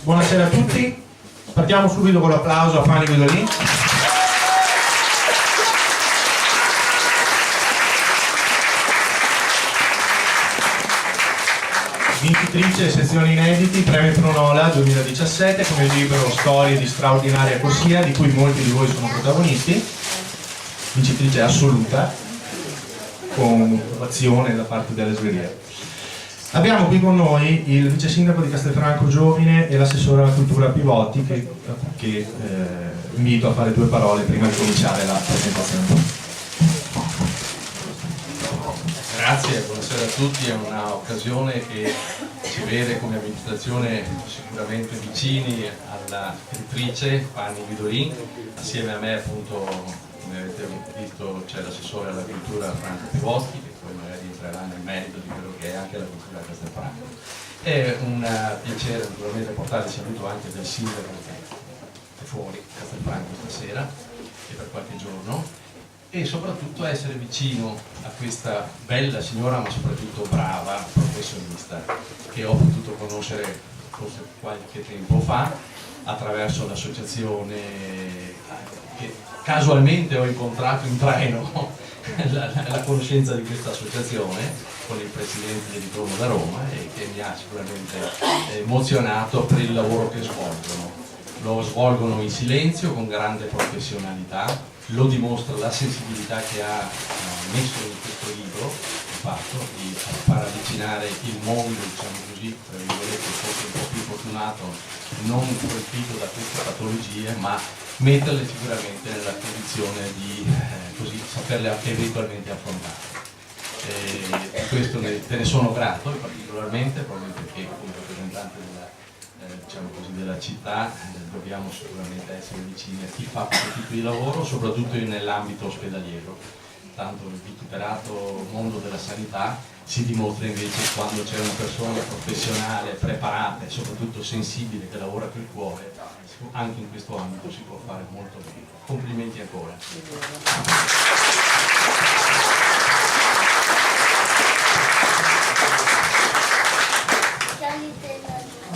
Buonasera a tutti, partiamo subito con l'applauso a Fanny Guidolin. Vincitrice sezioni inediti, premio Pronola 2017 con il libro Storie di straordinaria poesia, di cui molti di voi sono protagonisti, vincitrice assoluta, con ovazione da parte delle Sgherie. Abbiamo qui con noi il vice sindaco di Castelfranco Giovine e l'assessore alla cultura Pivotti, che invito a fare due parole prima di cominciare la presentazione. Grazie, buonasera a tutti, è un'occasione che ci vede come amministrazione sicuramente vicini alla scrittrice Fanny Guidolin. Assieme a me, appunto, come avete visto, c'è l'assessore alla cultura Franco Pivotti, che poi magari entrerà nel merito di quello che è anche la cultura a Castelfranco. È un piacere naturalmente portare il saluto anche del sindaco che è fuori Castelfranco stasera e per qualche giorno, e soprattutto essere vicino a questa bella signora, ma soprattutto brava professionista, che ho potuto conoscere forse qualche tempo fa attraverso l'associazione che casualmente ho incontrato in treno, la conoscenza di questa associazione con il presidente di ritorno da Roma, e che mi ha sicuramente emozionato per il lavoro che svolgono. Lo svolgono in silenzio, con grande professionalità. Lo dimostra la sensibilità che ha messo in questo libro, il fatto di far avvicinare il mondo, diciamo così, tra virgolette, forse un po' più fortunato, non colpito da queste patologie, ma metterle sicuramente nella condizione di così saperle eventualmente affrontare. Di questo te ne sono grato particolarmente, proprio perché come rappresentante della, diciamo così, della città dobbiamo sicuramente essere vicini a chi fa questo tipo di lavoro, soprattutto nell'ambito ospedaliero. Tanto il vituperato mondo della sanità si dimostra invece quando c'è una persona professionale, preparata e soprattutto sensibile, che lavora col cuore, anche in questo ambito si può fare molto bene. Complimenti ancora.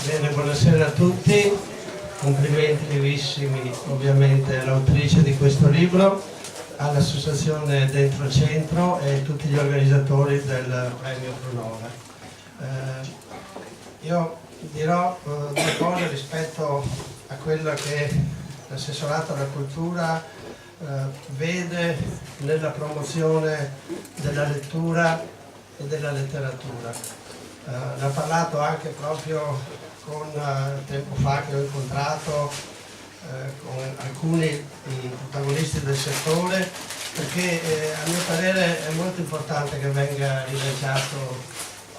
Bene, buonasera a tutti, complimenti vivissimi ovviamente all'autrice di questo libro, all'associazione Dentro Centro e a tutti gli organizzatori del premio Pronola. Io dirò due cose rispetto a quello che l'assessorato alla cultura vede nella promozione della lettura e della letteratura. Ne ho parlato anche proprio con tempo fa che ho incontrato con alcuni protagonisti del settore, perché a mio parere è molto importante che venga rilanciato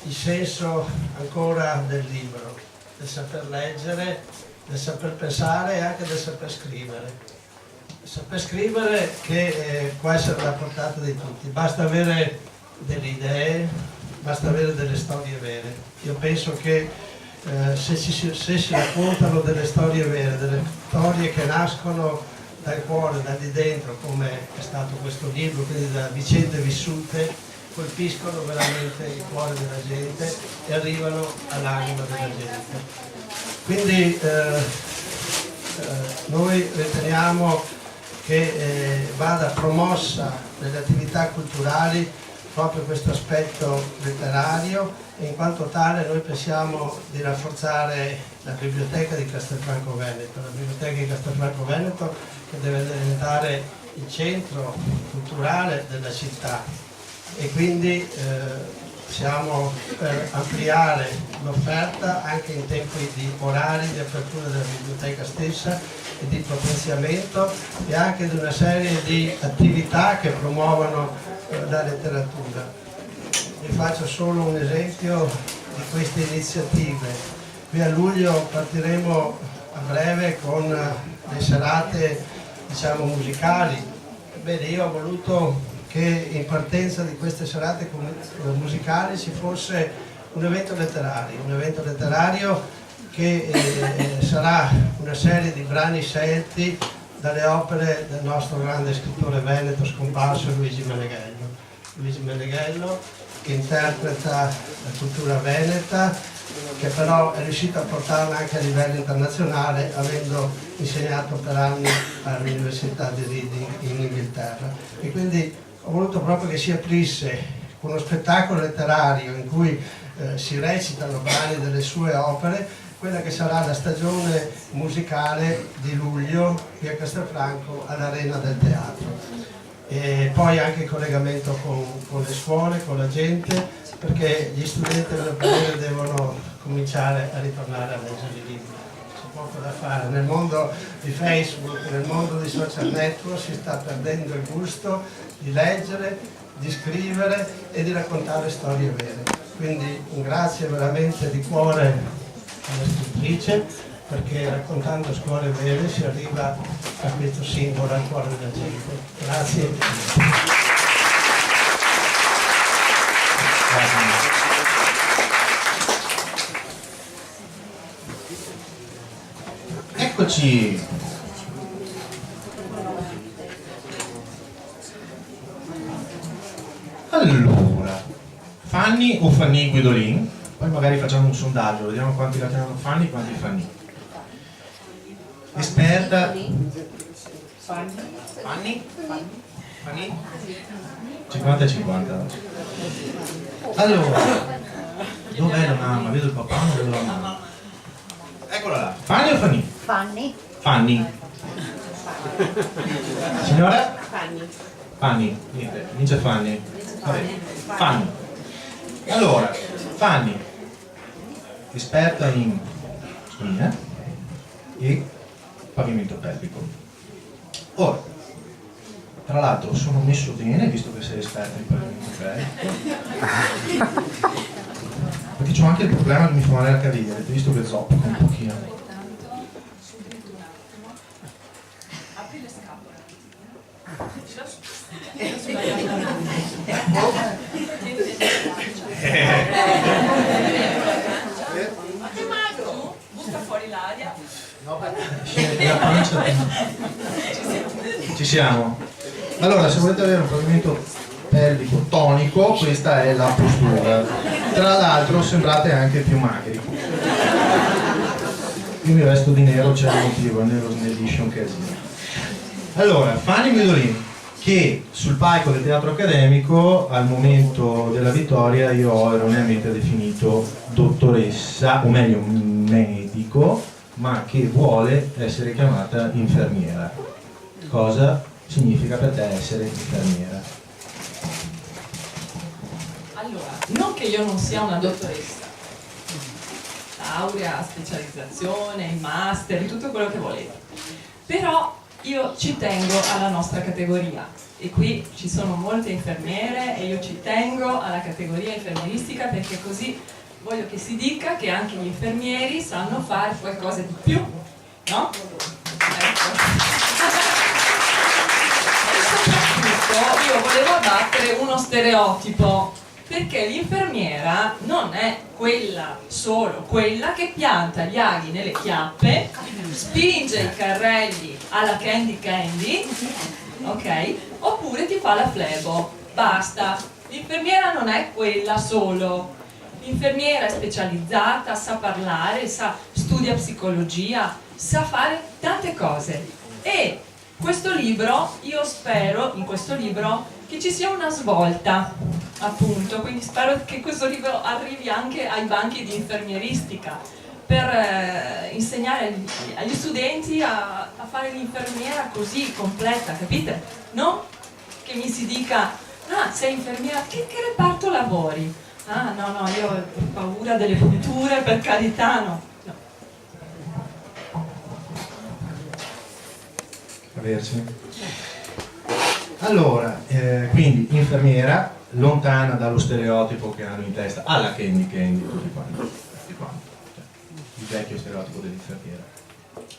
il senso ancora del libro, del saper leggere, del saper pensare e anche del saper scrivere. Il saper scrivere che può essere alla portata di tutti, basta avere delle idee, basta avere delle storie vere. Io penso che se si raccontano delle storie vere, delle storie che nascono dal cuore, da di dentro, come è stato questo libro, quindi da vicende vissute, colpiscono veramente il cuore della gente e arrivano all'anima della gente. Quindi noi riteniamo che vada promossa nelle attività culturali proprio questo aspetto letterario, e in quanto tale noi pensiamo di rafforzare la biblioteca di Castelfranco Veneto, la biblioteca di Castelfranco Veneto che deve diventare il centro culturale della città, e quindi siamo per ampliare l'offerta anche in tempi di orari di apertura della biblioteca stessa e di potenziamento, e anche di una serie di attività che promuovono la letteratura. Vi faccio solo un esempio di queste iniziative. Qui a luglio partiremo a breve con le serate, diciamo, musicali. Bene, io ho voluto che in partenza di queste serate musicali ci fosse un evento letterario che sarà una serie di brani scelti dalle opere del nostro grande scrittore veneto scomparso Luigi Meneghello. Luigi Meneghello, che interpreta la cultura veneta che però è riuscito a portarla anche a livello internazionale, avendo insegnato per anni all'Università di Reading in Inghilterra. E quindi ho voluto proprio che si aprisse uno spettacolo letterario in cui si recitano brani delle sue opere, quella che sarà la stagione musicale di luglio qui a Castelfranco all'Arena del Teatro. E poi anche il collegamento con le scuole, con la gente, perché gli studenti devono cominciare a ritornare a leggere i libri. C'è poco da fare. Nel mondo di Facebook, nel mondo dei social network si sta perdendo il gusto di leggere, di scrivere e di raccontare storie vere. Quindi un grazie veramente di cuore alla scrittrice, perché raccontando storie vere si arriva a questo simbolo al cuore della gente. Grazie. Eccoci. Allora, Fanny o Fanny Guidolin? Poi magari facciamo un sondaggio, vediamo quanti la chiamano Fanny e quanti Fanny. Esperta. Fanny? Fanny? 50 e 50. Allora, dov'è la mamma? Vedo il papà, non vedo la mamma. Eccola là. Fanny o Fanny? Fanny. Fanny. Signora? Fanny. Fanny, niente, vince Fanny. Vabbè, Fanny. Allora, Fanny, esperta in sconia e pavimento pelvico. Ora, tra l'altro sono messo bene, visto che sei esperta in pavimento pelvico, perché ho anche il problema che mi fa male la caviglia, avete visto che zoppo un pochino. Apri le scapole. Ma che magro! Butta fuori l'aria. La pancia. Ci siamo. Allora, se volete avere un pavimento pelvico tonico, questa è la postura. Tra l'altro sembrate anche più magri. Io mi vesto di nero, c'è il motivo, il nero snellisce un casino. Allora, Fanny Guidolin, che sul palco del teatro accademico al momento della vittoria io ho erroneamente definito dottoressa, o meglio medico, ma che vuole essere chiamata infermiera. Cosa significa per te essere infermiera? Allora, non che io non sia una dottoressa, laurea, specializzazione, master, di tutto quello che volete, però io ci tengo alla nostra categoria e qui ci sono molte infermiere e io ci tengo alla categoria infermieristica perché così voglio che si dica che anche gli infermieri sanno fare qualcosa di più, no? Ecco. E soprattutto io volevo abbattere uno stereotipo, perché l'infermiera non è solo quella che pianta gli aghi nelle chiappe, spinge i carrelli alla candy, ok? Oppure ti fa la flebo, basta. L'infermiera non è quella solo. L'infermiera è specializzata, sa parlare, studia psicologia, sa fare tante cose. E questo libro, io spero in questo libro che ci sia una svolta, appunto, quindi spero che questo libro arrivi anche ai banchi di infermieristica per insegnare agli studenti a fare l'infermiera così completa, capite? Non che mi si dica, ah, sei infermiera, che reparto lavori? Ah, no, io ho paura delle punture, per carità, no. Averci. Allora, quindi infermiera, lontana dallo stereotipo che hanno in testa, alla candy, tutti quanti. Il vecchio stereotipo dell'infermiera.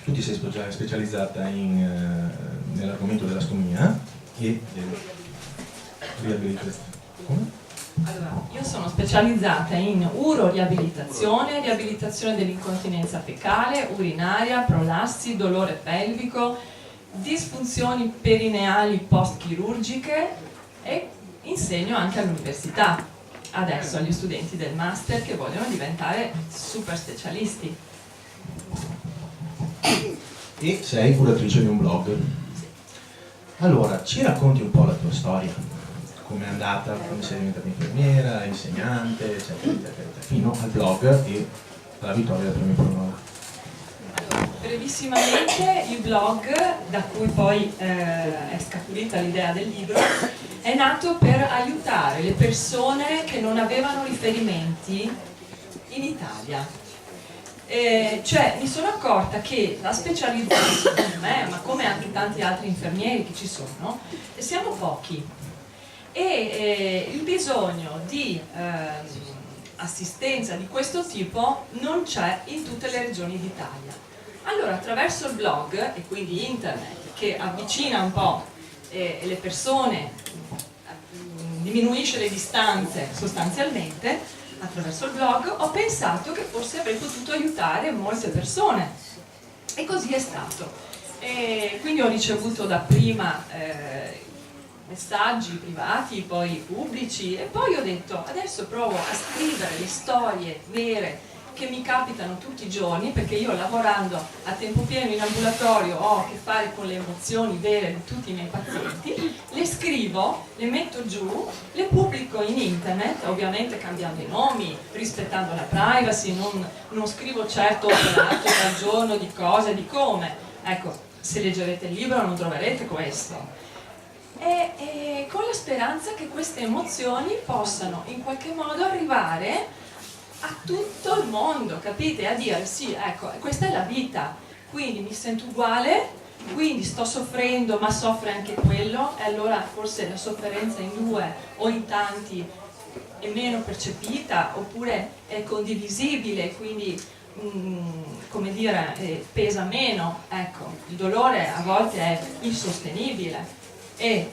Tu ti sei specializzata nell'argomento della stomia e della riabilitazione. Come? Allora, io sono specializzata in uroriabilitazione, riabilitazione dell'incontinenza fecale, urinaria, prolassi, dolore pelvico, disfunzioni perineali post-chirurgiche e insegno anche all'università. adesso agli studenti del master che vogliono diventare super specialisti. E sei curatrice di un blog. Allora, ci racconti un po' la tua storia? Come è andata, come sei diventata infermiera, insegnante, eccetera, eccetera, fino al blog e alla vittoria del premio Pronola. Allora, brevissimamente, il blog, da cui poi è scaturita l'idea del libro, è nato per aiutare le persone che non avevano riferimenti in Italia. Cioè mi sono accorta che la specializzazione come me, ma come anche tanti altri infermieri che ci sono, siamo pochi e il bisogno di assistenza di questo tipo non c'è in tutte le regioni d'Italia. Allora attraverso il blog e quindi internet, che avvicina un po' le persone, diminuisce le distanze sostanzialmente, attraverso il blog ho pensato che forse avrei potuto aiutare molte persone e così è stato. E quindi ho ricevuto dapprima messaggi privati, poi pubblici, e poi ho detto adesso provo a scrivere le storie vere che mi capitano tutti i giorni, perché io lavorando a tempo pieno in ambulatorio ho a che fare con le emozioni vere di tutti i miei pazienti, le scrivo, le metto giù, le pubblico in internet, ovviamente cambiando i nomi, rispettando la privacy, non scrivo certo operato dal giorno di cosa e di come. Ecco, se leggerete il libro non troverete questo. E con la speranza che queste emozioni possano in qualche modo arrivare a tutto il mondo, capite? A dire sì, ecco, questa è la vita, quindi mi sento uguale, quindi sto soffrendo, ma soffre anche quello, e allora forse la sofferenza in due o in tanti è meno percepita, oppure è condivisibile, quindi come dire, pesa meno. Ecco, il dolore a volte è insostenibile e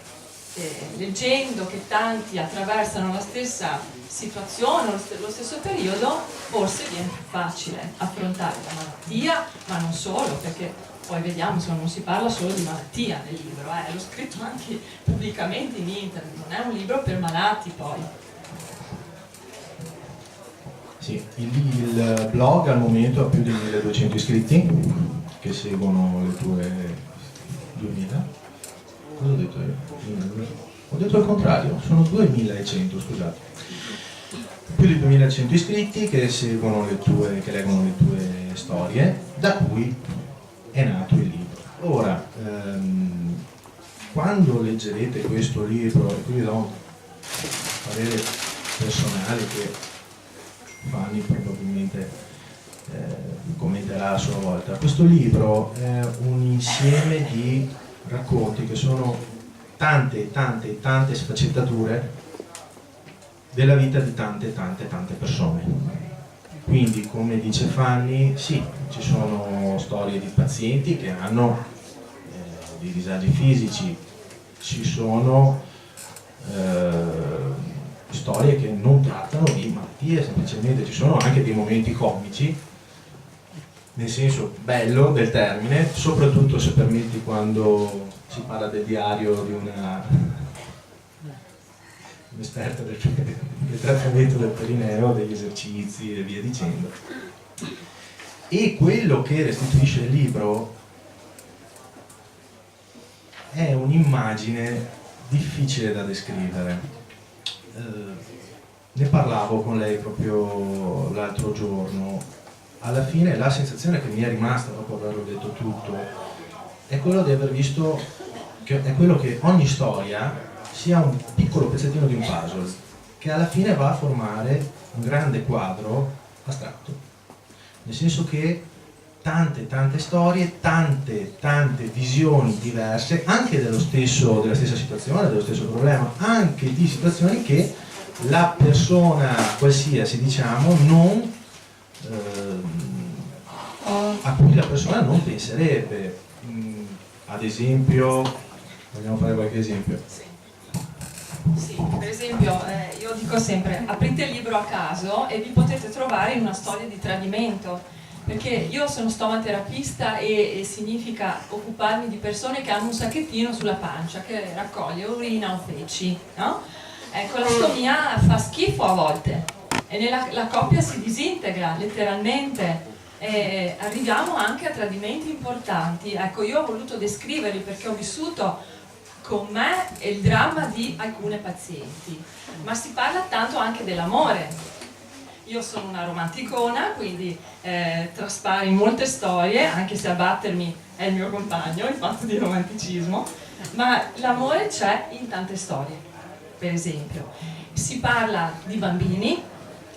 leggendo che tanti attraversano la stessa situazione, lo stesso periodo, forse viene più facile affrontare la malattia, ma non solo, perché poi vediamo, insomma, non si parla solo di malattia nel libro, l'ho scritto anche pubblicamente in internet, non è un libro per malati poi. Sì, il blog al momento ha più di 1200 iscritti che seguono le tue 2000. Cosa ho detto io? Ho detto il contrario, sono 2100, scusate. Più di 2100 iscritti che seguono che leggono le tue storie, da cui è nato il libro. Ora, quando leggerete questo libro, e qui vi do un parere personale che Fanny probabilmente commenterà a sua volta, questo libro è un insieme di racconti che sono tante sfaccettature della vita di tante persone. Quindi, come dice Fanny, sì, ci sono storie di pazienti che hanno dei disagi fisici, ci sono storie che non trattano di malattie, semplicemente ci sono anche dei momenti comici, nel senso bello del termine, soprattutto se permetti quando si parla del diario di un'esperta del trattamento del perineo, degli esercizi e via dicendo. E quello che restituisce il libro è un'immagine difficile da descrivere. Ne parlavo con lei proprio l'altro giorno. Alla fine la sensazione che mi è rimasta dopo averlo detto tutto è quello di aver visto è quello che ogni storia sia un piccolo pezzettino di un puzzle che alla fine va a formare un grande quadro astratto, nel senso che tante storie, tante visioni diverse anche della stessa situazione, dello stesso problema, anche di situazioni che la persona qualsiasi, diciamo, non a cui la persona non penserebbe. Ad esempio, vogliamo fare qualche esempio? Sì, per esempio io dico sempre aprite il libro a caso e vi potete trovare in una storia di tradimento, perché io sono stomaterapista e significa occuparmi di persone che hanno un sacchettino sulla pancia che raccoglie urina o feci, no? Ecco, la stomia fa schifo a volte e la coppia si disintegra letteralmente. E arriviamo anche a tradimenti importanti. Ecco, io ho voluto descriverli perché ho vissuto con me il dramma di alcune pazienti, ma si parla tanto anche dell'amore. Io sono una romanticona, quindi traspare in molte storie, anche se a battermi è il mio compagno, il fatto di romanticismo, ma l'amore c'è in tante storie. Per esempio, si parla di bambini,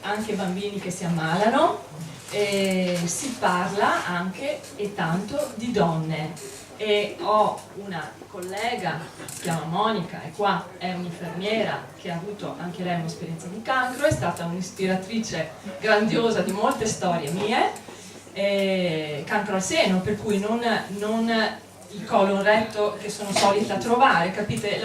anche bambini che si ammalano, e si parla anche e tanto di donne. E ho una collega, si chiama Monica, e qua è un'infermiera che ha avuto anche lei un'esperienza di cancro, è stata un'ispiratrice grandiosa di molte storie mie, cancro al seno, per cui non il colon retto che sono solita trovare, capite?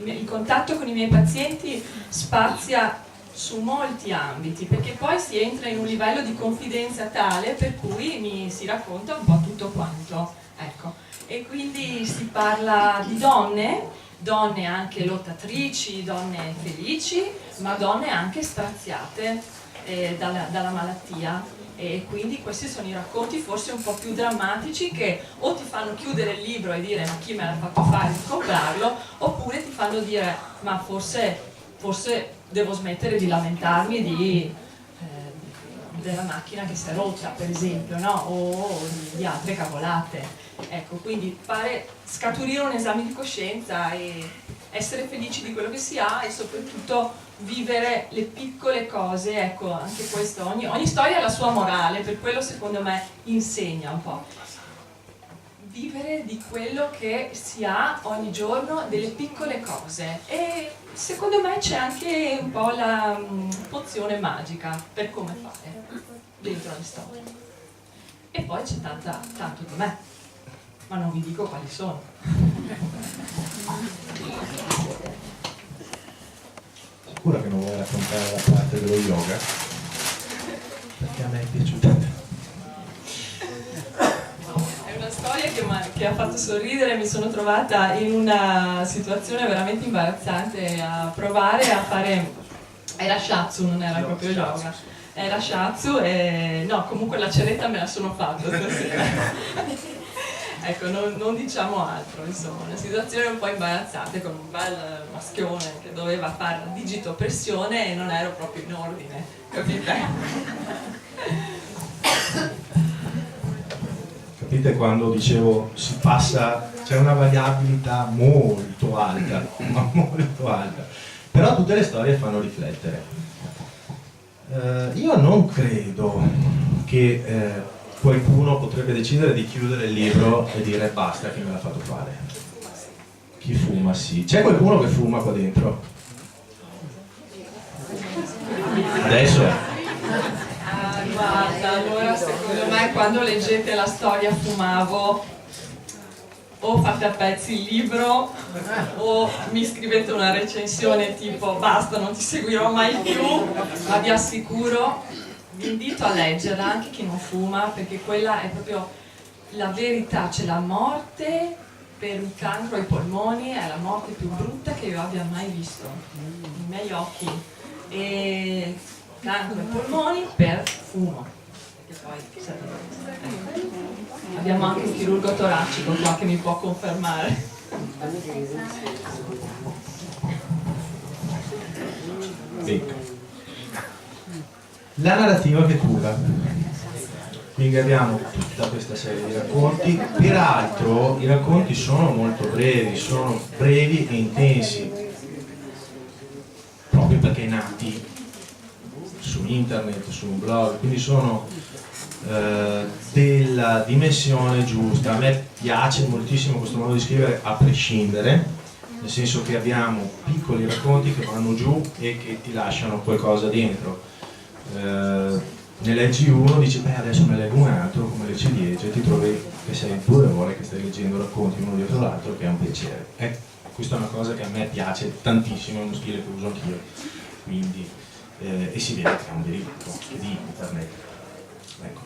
Il contatto con i miei pazienti spazia su molti ambiti, perché poi si entra in un livello di confidenza tale per cui mi si racconta un po' tutto quanto, ecco. E quindi si parla di donne anche lottatrici, donne felici, ma donne anche straziate dalla malattia. E quindi questi sono i racconti forse un po' più drammatici che o ti fanno chiudere il libro e dire ma chi me l'ha fatto fare di comprarlo, oppure ti fanno dire ma forse devo smettere di lamentarmi della macchina che si è rotta, per esempio, no? O di altre cavolate. Ecco, quindi fare scaturire un esame di coscienza e essere felici di quello che si ha e soprattutto vivere le piccole cose, ecco, anche questo, ogni storia ha la sua morale, per quello secondo me insegna un po'. Vivere di quello che si ha ogni giorno, delle piccole cose, e secondo me c'è anche un po' la pozione magica per come fare dentro le storie. E poi c'è tanto di me, ma non vi dico quali sono. Sicura che non vuoi raccontare la parte dello yoga? Perché a me è piaciuta. È una storia che ha fatto sorridere. Mi sono trovata in una situazione veramente imbarazzante a provare a fare, era shiatsu, non era proprio yoga, era shiatsu, e no, comunque la ceretta me la sono fatta stasera. Ecco, non diciamo altro, insomma, una situazione un po' imbarazzante con un bel maschione che doveva fare la digitopressione e non ero proprio in ordine, capite? Capite quando dicevo si passa, c'è una variabilità molto alta, ma molto alta, però tutte le storie fanno riflettere. Io non credo che qualcuno potrebbe decidere di chiudere il libro e dire basta, chi me l'ha fatto fare. Chi fuma, sì. C'è qualcuno che fuma qua dentro? Adesso? Guarda, allora secondo me quando leggete la storia fumavo, o fate a pezzi il libro o mi scrivete una recensione tipo basta, non ti seguirò mai più, ma vi assicuro, vi invito a leggerla anche chi non fuma, perché quella è proprio la verità. C'è la morte per il cancro ai polmoni, è la morte più brutta che io abbia mai visto nei miei occhi, e cancro ai polmoni per fumo, perché poi abbiamo anche un chirurgo toracico qua che mi può confermare. Ecco. La narrativa che cura. Quindi abbiamo tutta questa serie di racconti, peraltro i racconti sono molto brevi e intensi, proprio perché nati su internet, su un blog, quindi sono della dimensione giusta. A me piace moltissimo questo modo di scrivere a prescindere, nel senso che abbiamo piccoli racconti che vanno giù e che ti lasciano qualcosa dentro. Ne leggi uno, dici beh adesso ne leggo un altro, come le ciliegie, ti trovi che sei 2 ore che stai leggendo racconti uno dietro l'altro, che è un piacere. Questa è una cosa che a me piace tantissimo, è uno stile che uso anch'io, quindi e si vede che è un diritto di internet. Ecco.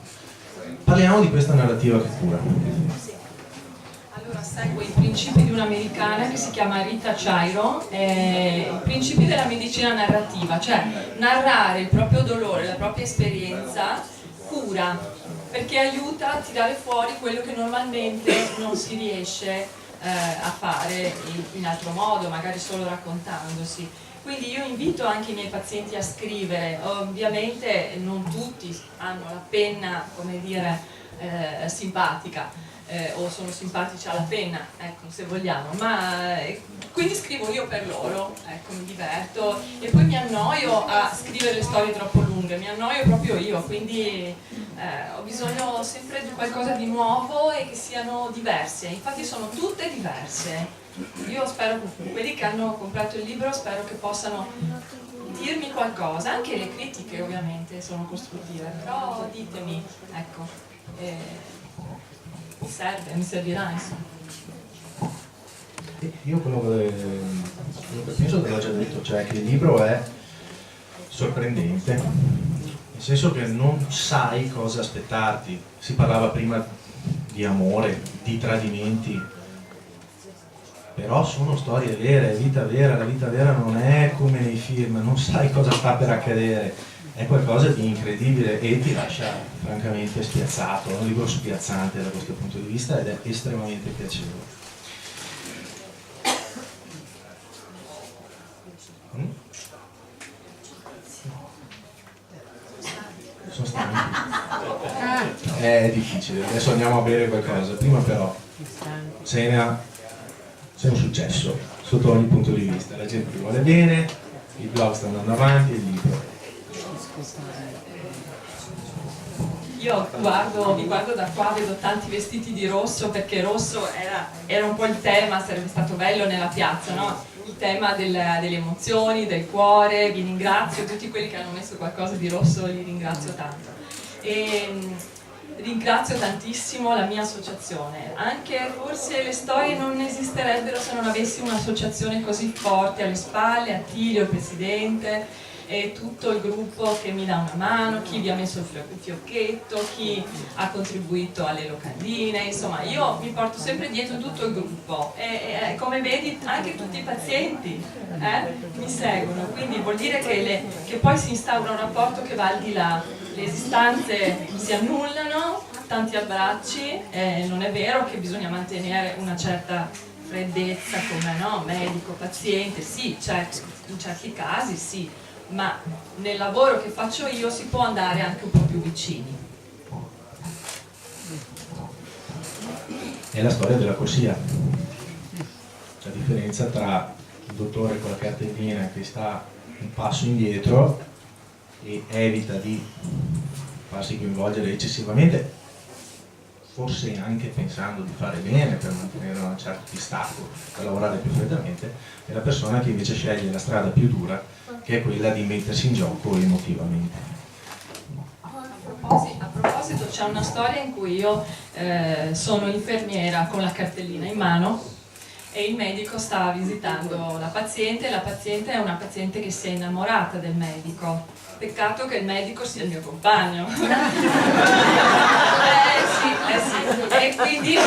Parliamo di questa narrativa che cura. Allora, seguo i principi di un'americana che si chiama Rita Chairo, i principi della medicina narrativa, cioè narrare il proprio dolore, la propria esperienza, cura, perché aiuta a tirare fuori quello che normalmente non si riesce a fare in altro modo, magari solo raccontandosi. Quindi io invito anche i miei pazienti a scrivere. Ovviamente non tutti hanno la penna, come dire, simpatica, o sono simpatici alla penna, ecco, se vogliamo, ma quindi scrivo io per loro, ecco, mi diverto, e poi mi annoio a scrivere le storie troppo lunghe, mi annoio proprio io, quindi ho bisogno sempre di qualcosa di nuovo e che siano diverse, infatti sono tutte diverse. Io spero, quelli che hanno comprato il libro, spero che possano dirmi qualcosa, anche le critiche ovviamente sono costruttive, però ditemi, ecco, mi servirà, insomma. Io quello che penso te l'ho già detto, cioè che il libro è sorprendente, nel senso che non sai cosa aspettarti. Si parlava prima di amore, di tradimenti, però sono storie vere, è vita vera, la vita vera non è come nei film, non sai cosa sta per accadere, è qualcosa di incredibile e ti lascia francamente spiazzato, è un libro spiazzante da questo punto di vista ed è estremamente piacevole. Sono stanchi. È difficile, adesso andiamo a bere qualcosa, prima però cena. C'è un successo sotto ogni punto di vista, la gente vuole bene, i blog stanno andando avanti, il libro. Io vi guardo da qua, vedo tanti vestiti di rosso, perché rosso era un po' il tema, sarebbe stato bello nella piazza, no? Il tema delle emozioni, del cuore. Vi ringrazio, tutti quelli che hanno messo qualcosa di rosso li ringrazio tanto. Ringrazio tantissimo la mia associazione, anche forse le storie non esisterebbero se non avessi un'associazione così forte alle spalle, Attilio, il presidente, e tutto il gruppo che mi dà una mano, chi vi ha messo il fiocchetto, chi ha contribuito alle locandine, insomma io mi porto sempre dietro tutto il gruppo e come vedi anche tutti i pazienti mi seguono, quindi vuol dire che poi si instaura un rapporto che va al di là. Le distanze si annullano, tanti abbracci, non è vero che bisogna mantenere una certa freddezza come no, medico-paziente, sì, certo, in certi casi sì, ma nel lavoro che faccio io si può andare anche un po' più vicini. È la storia della corsia, la differenza tra il dottore con la cartellina che sta un passo indietro e evita di farsi coinvolgere eccessivamente, forse anche pensando di fare bene per mantenere un certo distacco, per lavorare più freddamente, è la persona che invece sceglie la strada più dura, che è quella di mettersi in gioco emotivamente. A proposito, c'è una storia in cui io sono infermiera con la cartellina in mano e il medico sta visitando la paziente, e la paziente è una paziente che si è innamorata del medico. Peccato che il medico sia il mio compagno. Sì. E quindi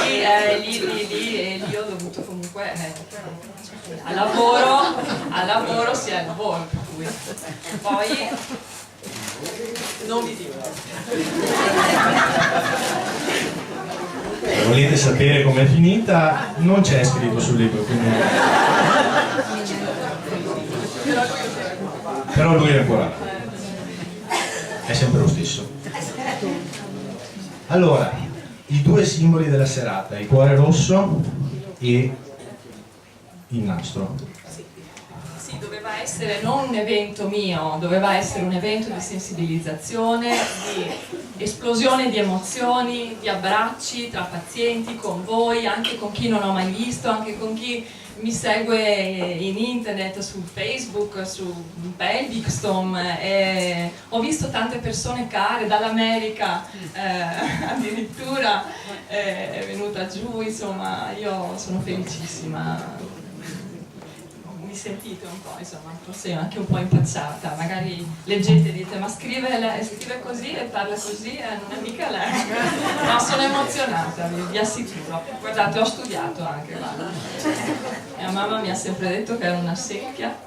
lì ho dovuto comunque al lavoro sia il lavoro, per cui poi non vi dico. Se volete sapere com'è finita, non c'è scritto sul libro, quindi... però lui è ancora là. È sempre lo stesso. Allora, i due simboli della serata, il cuore rosso e il nastro. Sì, doveva essere non un evento mio, doveva essere un evento di sensibilizzazione, di esplosione di emozioni, di abbracci tra pazienti, con voi, anche con chi non ho mai visto, anche con chi mi segue in internet, su Facebook, su Pelvicstom, ho visto tante persone care dall'America, addirittura è venuta giù, insomma io sono felicissima, sentite un po', insomma, forse anche un po' impacciata, magari leggete e dite ma scrive così e parla così, non è mica lei. No, sono emozionata, vi assicuro. Guardate, ho studiato anche, guarda. Mia mamma mi ha sempre detto che era una secchia.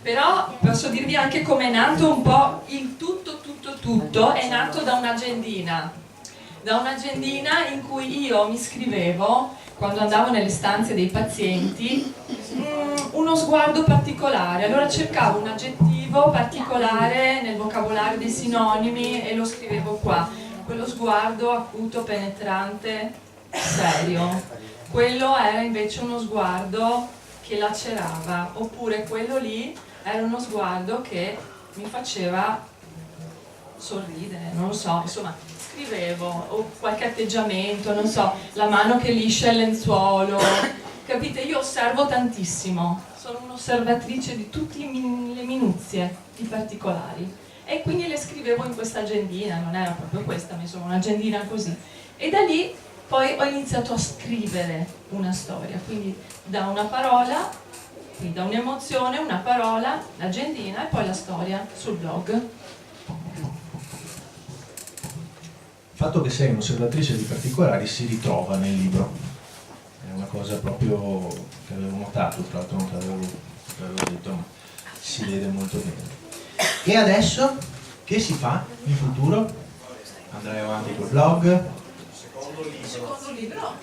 Però posso dirvi anche come è nato un po' il tutto, è nato da un'agendina in cui io mi scrivevo, quando andavo nelle stanze dei pazienti, uno sguardo particolare. Allora cercavo un aggettivo particolare nel vocabolario dei sinonimi e lo scrivevo qua. Quello sguardo acuto, penetrante, serio. Quello era invece uno sguardo che lacerava, oppure quello lì era uno sguardo che mi faceva sorridere, non lo so, insomma scrivevo, o qualche atteggiamento, non so, la mano che liscia il lenzuolo, capite? Io osservo tantissimo, sono un'osservatrice di tutte le minuzie, i particolari, e quindi le scrivevo in questa agendina, non era proprio questa, ma insomma un'agendina così, e da lì poi ho iniziato a scrivere una storia, quindi da una parola, quindi da un'emozione, una parola, l'agendina e poi la storia sul blog. Il fatto che sei un'osservatrice di particolari si ritrova nel libro, è una cosa proprio che avevo notato, tra l'altro non te l'avevo detto, ma si vede molto bene. E adesso che si fa in futuro? Andrai avanti col blog? Il secondo libro?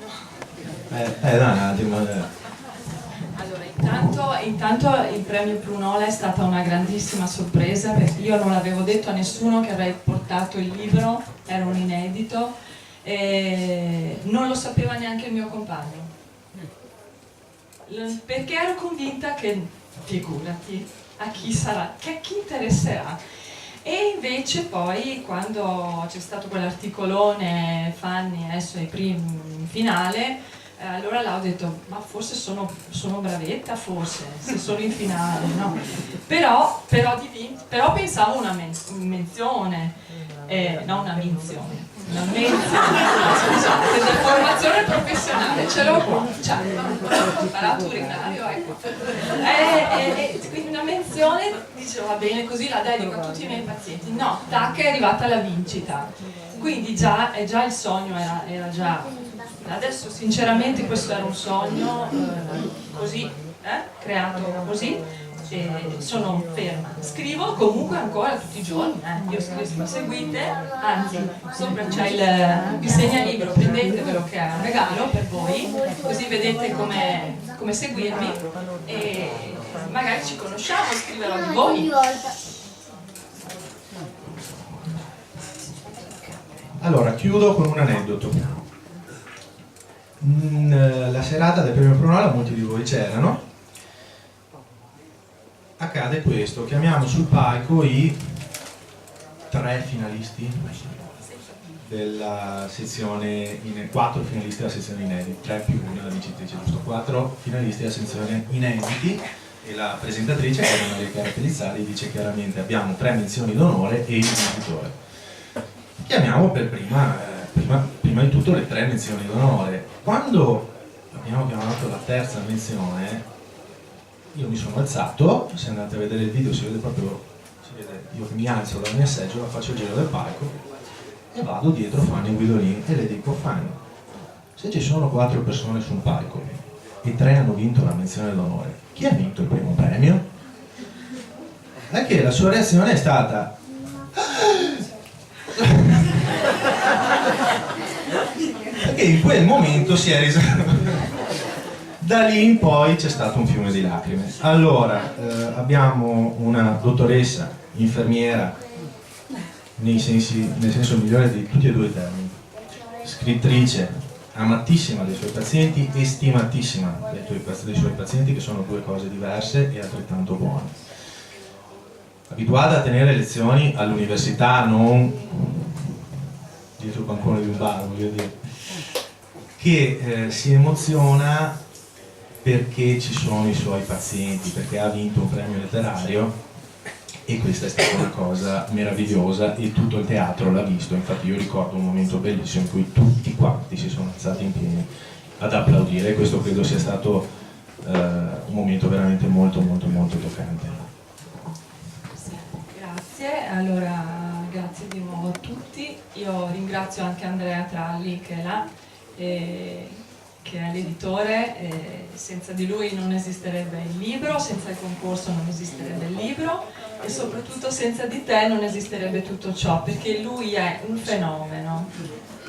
Dai, un attimo. Allora, intanto il premio Prunola è stata una grandissima sorpresa, perché io non l'avevo detto a nessuno che avrei portato il libro, era un inedito, e non lo sapeva neanche il mio compagno, perché ero convinta che, figurati, a chi sarà, che a chi interesserà. E invece poi quando c'è stato quell'articolone Fanny adesso ai primi in finale, allora là ho detto ma forse sono bravetta, forse se sono in finale, no? Però pensavo una menzione, no, una menzione, scusate, da formazione professionale ce l'ho qua, cioè, ho imparato urinario, ecco, quindi una menzione, dicevo va bene così la dedico a tutti i miei pazienti. No, tac, è arrivata la vincita, quindi già il sogno era già. Adesso sinceramente questo era un sogno così, creato così, e sono ferma. Scrivo comunque ancora tutti i giorni, io scrivo, seguite, anzi sopra c'è il segnalibro, prendetevelo che è un regalo per voi, così vedete come seguirmi e magari ci conosciamo, scriverò di voi. Allora, chiudo con un aneddoto. La serata del premio Prunola, molti di voi c'erano, accade questo, chiamiamo sul palco i 3 finalisti della sezione, 4 finalisti della sezione inediti, 3 più 1 la vincitrice, giusto? 4 finalisti della sezione inediti, e la presentatrice, che è Maria Chiara Pellizzari, dice chiaramente abbiamo 3 menzioni d'onore e il vincitore. Chiamiamo per prima di tutto le 3 menzioni d'onore. Quando abbiamo chiamato la terza menzione, io mi sono alzato, se andate a vedere il video si vede proprio, io che mi alzo dalla mia seggiola, faccio il giro del palco e vado dietro Fanny Guidolin e le dico: Fanny, se ci sono 4 persone su un palco e 3 hanno vinto la menzione d'onore, chi ha vinto il primo premio? È che la sua reazione è stata perché in quel momento si è resa. Da lì in poi c'è stato un fiume di lacrime. Allora, abbiamo una dottoressa, infermiera, nel senso migliore di tutti e 2 i termini, scrittrice, amatissima dei suoi pazienti e stimatissima dei suoi pazienti, che sono 2 cose diverse e altrettanto buone. Abituata a tenere lezioni all'università, non dietro il bancone di un bar, voglio dire, che si emoziona perché ci sono i suoi pazienti, perché ha vinto un premio letterario, e questa è stata una cosa meravigliosa e tutto il teatro l'ha visto. Infatti io ricordo un momento bellissimo in cui tutti quanti si sono alzati in piedi ad applaudire, e questo credo sia stato un momento veramente molto molto molto toccante. Grazie, allora grazie di nuovo a tutti. Io ringrazio anche Andrea Tralli che è là, che è l'editore. Senza di lui non esisterebbe il libro, senza il concorso non esisterebbe il libro e soprattutto senza di te non esisterebbe tutto ciò, perché lui è un fenomeno,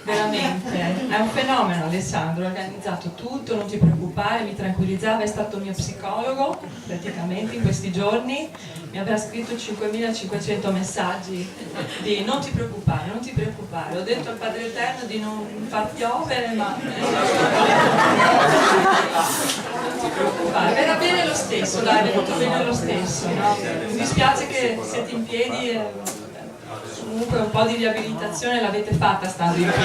veramente, è un fenomeno. Alessandro ha organizzato tutto, non ti preoccupare, mi tranquillizzava, è stato mio psicologo praticamente in questi giorni, mi aveva scritto 5.500 messaggi di non ti preoccupare, non ti preoccupare, ho detto al Padre Eterno di non far piovere, ma non ti preoccupare, verrà bene lo stesso, dai, è venuto bene lo stesso, no? Mi dispiace che siete in piedi, comunque un po' di riabilitazione l'avete fatta stando in piedi.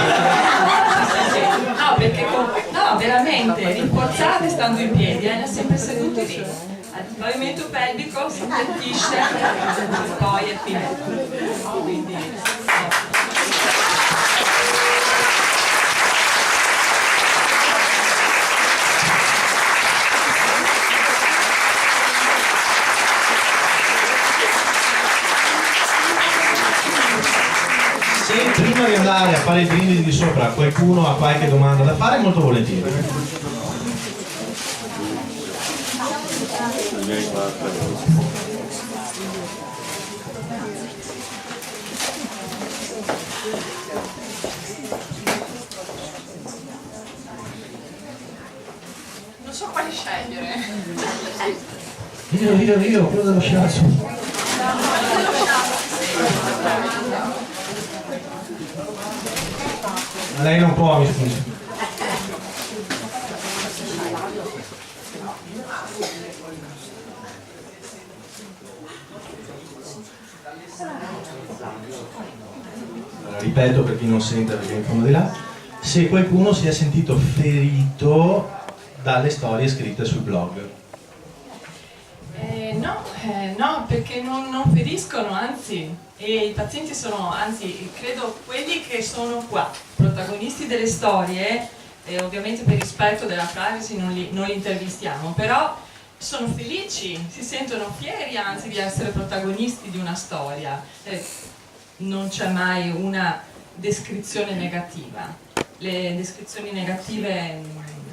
No, perché no, veramente, rinforzate stando in piedi, ne ha sempre seduti lì. Il pavimento pelvico si appiattisce e poi è finito. Quindi, Se prima di andare a fare il brindisi di sopra qualcuno ha qualche domanda da fare, molto volentieri. non so quali scegliere. Io, quello dello shiatsu. Ma lei non può, mi scusi. Allora, ripeto per chi non sente perché è in fondo di là, se qualcuno si è sentito ferito dalle storie scritte sul blog. No, perché non feriscono, anzi, e i pazienti sono, anzi, credo quelli che sono qua, protagonisti delle storie, e ovviamente per rispetto della privacy non li intervistiamo, però sono felici, si sentono fieri anzi di essere protagonisti di una storia. Non c'è mai una descrizione negativa, le descrizioni negative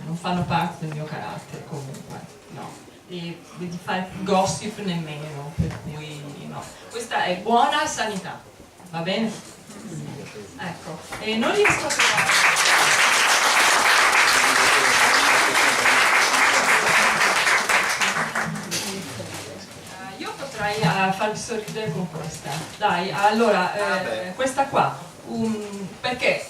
non fanno parte del mio carattere comunque, no. E di fare gossip nemmeno, per cui no. Questa è buona sanità, va bene? Ecco, e non riesco a trovare. Io potrei farvi sorridere con questa. Dai, allora, questa qua, perché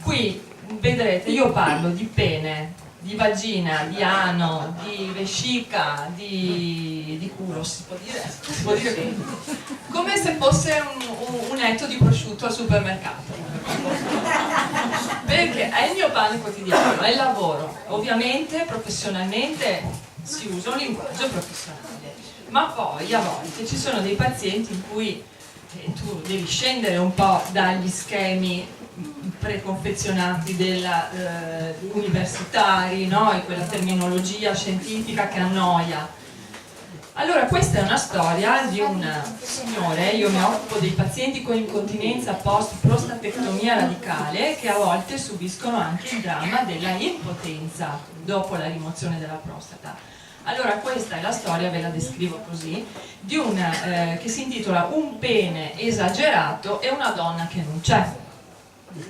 qui vedrete, io parlo di pene, di vagina, di ano, di vescica, di culo, si può dire? Si può dire così. Come se fosse un etto di prosciutto al supermercato. Perché è il mio pane quotidiano, è il lavoro. Ovviamente, professionalmente, si usa un linguaggio professionale. Ma poi, a volte, ci sono dei pazienti in cui tu devi scendere un po' dagli schemi preconfezionati universitari, no? E quella terminologia scientifica che annoia. Allora questa è una storia di un signore, io mi occupo dei pazienti con incontinenza post prostatectomia radicale che a volte subiscono anche il dramma della impotenza dopo la rimozione della prostata. Allora questa è la storia, ve la descrivo così, di che si intitola Un pene esagerato e una donna che non c'è.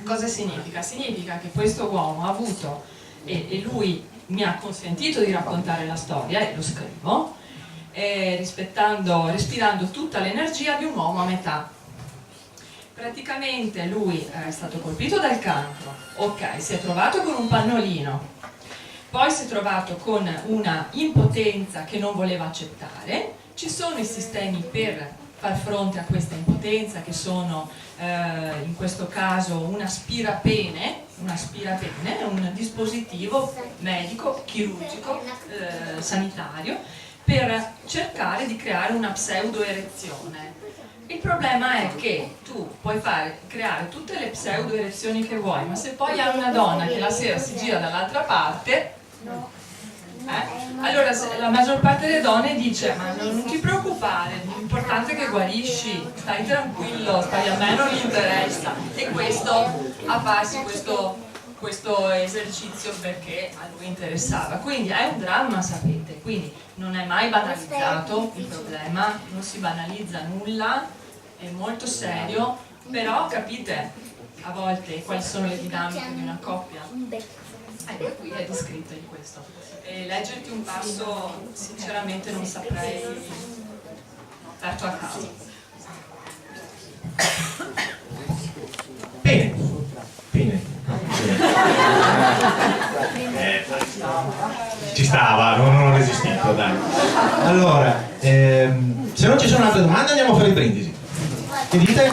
Cosa significa? Significa che questo uomo ha avuto, e lui mi ha consentito di raccontare la storia, e lo scrivo, respirando tutta l'energia di un uomo a metà. Praticamente lui è stato colpito dal cancro, ok, si è trovato con un pannolino, poi si è trovato con una impotenza che non voleva accettare, ci sono i sistemi per far fronte a questa impotenza che sono in questo caso un aspirapene, un dispositivo medico, chirurgico, sanitario, per cercare di creare una pseudoerezione. Il problema è che tu puoi creare tutte le pseudoerezioni che vuoi, ma se poi hai una donna che la sera si gira dall'altra parte, Allora la maggior parte delle donne dice ma non ti preoccupare, l'importante è che guarisci, stai tranquillo, stai, a me non gli interessa. E questo, a farsi questo esercizio perché a lui interessava. Quindi è un dramma, sapete, quindi non è mai banalizzato il problema, non si banalizza nulla, è molto serio, però capite a volte quali sono le dinamiche di una coppia. Ecco, qui è descritto di questo. E leggerti un passo sinceramente non saprei, aperto a caso. Bene, bene. Ci stava, non ho resistito, dai. Allora, se non ci sono altre domande andiamo a fare i brindisi. Che dite?